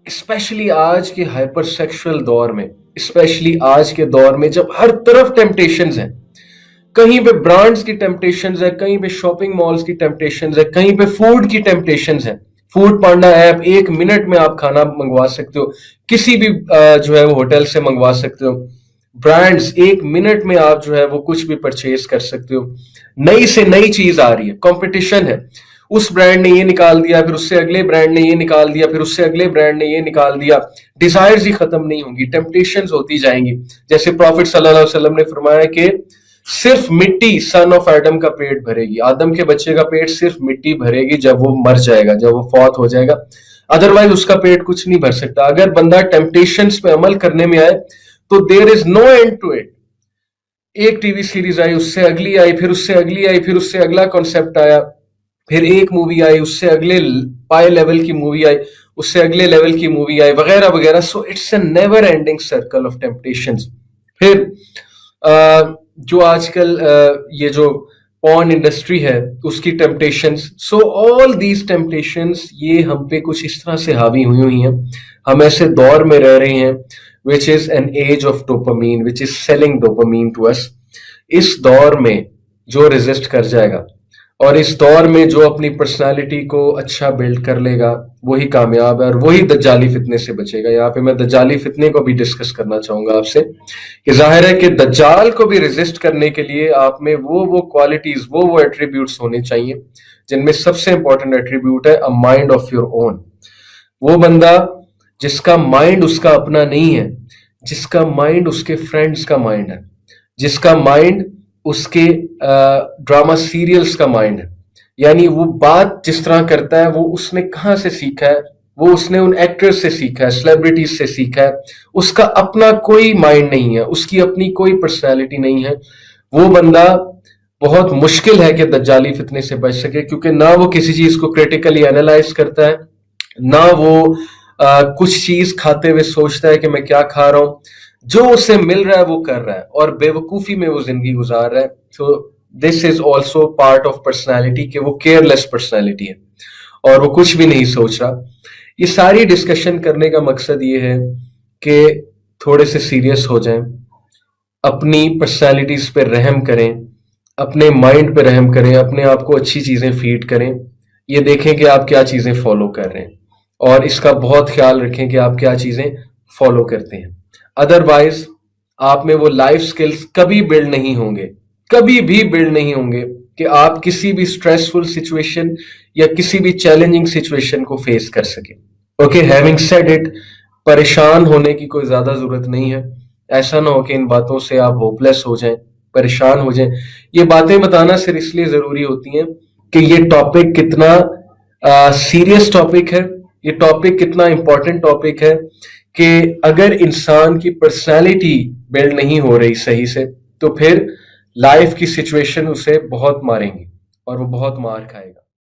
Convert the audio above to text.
Especially آج کے hyper sexual دور میں، اسپیشلی آج کے دور میں جب ہر طرف ٹیمپٹیشنز ہیں، کہیں پہ برانڈز کی ٹیمپٹیشنز ہے، کہیں پہ شاپنگ مالز کی ٹیمپٹیشنز ہے، کہیں پہ فوڈ کی ٹیمپٹیشنز ہیں. فوڈ پانڈا ایپ 1 منٹ میں آپ کھانا منگوا سکتے ہو، کسی بھی جو ہے وہ ہوٹل سے منگوا سکتے ہو. برانڈز 1 منٹ میں آپ جو ہے وہ کچھ بھی پرچیز کر سکتے ہو. نئی سے نئی چیز آ رہی ہے، کمپٹیشن ہے. اس برانڈ نے یہ نکال دیا، پھر اس سے اگلے برانڈ نے یہ نکال دیا، پھر اس سے اگلے برانڈ نے یہ نکال دیا. ڈیزائرز ہی ختم نہیں ہوں گی، ٹیمپٹیشنز ہوتی جائیں گی. جیسے پروفٹ صلی اللہ علیہ وسلم نے فرمایا کہ صرف مٹی سن آف ایڈم کا پیٹ بھرے گی، آدم کے بچے کا پیٹ صرف مٹی بھرے گی جب وہ مر جائے گا، جب وہ فوت ہو جائے گا. ادروائز اس کا پیٹ کچھ نہیں بھر سکتا. اگر بندہ ٹیمپٹیشنز پہ عمل کرنے میں آئے تو دیر از نو اینڈ ٹو اٹ. ایک ٹی وی سیریز آئی، اس سے اگلی آئی، پھر اس سے اگلی آئی، پھر اس سے اگلا کانسیپٹ آیا، پھر ایک مووی آئی، اس سے اگلے پائے لیول کی مووی آئی، اس سے اگلے لیول کی مووی آئی، وغیرہ وغیرہ. So it's a never ending circle of temptations. پھر جو آج کل یہ جو پورن انڈسٹری ہے اس کی temptations. So all these temptations یہ ہم پہ کچھ اس طرح سے حاوی ہوئی ہیں. ہم ایسے دور میں رہ رہے ہیں which is an age of dopamine, which is selling dopamine to us. اس دور میں جو ریزسٹ کر جائے گا اور اس دور میں جو اپنی پرسنالٹی کو اچھا بلڈ کر لے گا وہی کامیاب ہے اور وہی دجالی فتنے سے بچے گا. یہاں پہ میں دجالی فتنے کو بھی ڈسکس کرنا چاہوں گا آپ سے کہ ظاہر ہے کہ دجال کو بھی ریزسٹ کرنے کے لیے آپ میں وہ کوالٹیز، وہ ایٹریبیوٹس ہونے چاہیے جن میں سب سے امپورٹنٹ ایٹریبیوٹ ہے a mind of your own. وہ بندہ جس کا مائنڈ اس کا اپنا نہیں ہے، جس کا مائنڈ اس کے فرینڈز کا مائنڈ ہے، جس کا مائنڈ اس کے ڈراما سیریلز کا مائنڈ ہے. یعنی وہ بات جس طرح کرتا ہے وہ اس نے کہاں سے سیکھا ہے، وہ اس نے ان ایکٹرز سے سیکھا ہے، سیلیبریٹیز سے سیکھا ہے. اس کا اپنا کوئی مائنڈ نہیں ہے، اس کی اپنی کوئی پرسنالٹی نہیں ہے. وہ بندہ بہت مشکل ہے کہ دجالی فتنے سے بچ سکے، کیونکہ نہ وہ کسی چیز کو کریٹیکلی اینالائز کرتا ہے، نہ وہ کچھ چیز کھاتے ہوئے سوچتا ہے کہ میں کیا کھا رہا ہوں. جو اسے مل رہا ہے وہ کر رہا ہے اور بے وقوفی میں وہ زندگی گزار رہا ہے. تو this is also part of personality کہ وہ کیئر لیس پرسنالٹی ہے اور وہ کچھ بھی نہیں سوچ رہا. یہ ساری ڈسکشن کرنے کا مقصد یہ ہے کہ تھوڑے سے سیریس ہو جائیں، اپنی پرسنالٹیز پہ رحم کریں، اپنے مائنڈ پہ رحم کریں، اپنے آپ کو اچھی چیزیں فیڈ کریں. یہ دیکھیں کہ آپ کیا چیزیں فالو کر رہے ہیں اور اس کا بہت خیال رکھیں کہ آپ کیا چیزیں فالو کرتے ہیں. ادروائز آپ میں وہ لائف سکلز کبھی بلڈ نہیں ہوں گے، کبھی بھی بلڈ نہیں ہوں گے کہ آپ کسی بھی سٹریسفل سچویشن یا کسی بھی چیلنجنگ سچویشن کو فیس کر سکیں. اوکے، ہیونگ سیڈ اٹ، پریشان ہونے کی کوئی زیادہ ضرورت نہیں ہے. ایسا نہ ہو کہ ان باتوں سے آپ ہوپلیس ہو جائیں، پریشان ہو جائیں. یہ باتیں بتانا صرف اس لیے ضروری ہوتی ہیں کہ یہ ٹاپک کتنا سیریس ٹاپک ہے، یہ ٹاپک کتنا امپورٹنٹ ٹاپک ہے کہ اگر انسان کی پرسنالٹی بلڈ نہیں ہو رہی صحیح سے تو پھر لائف کی سچویشن اسے بہت ماریں گی اور وہ بہت مار کھائے گا.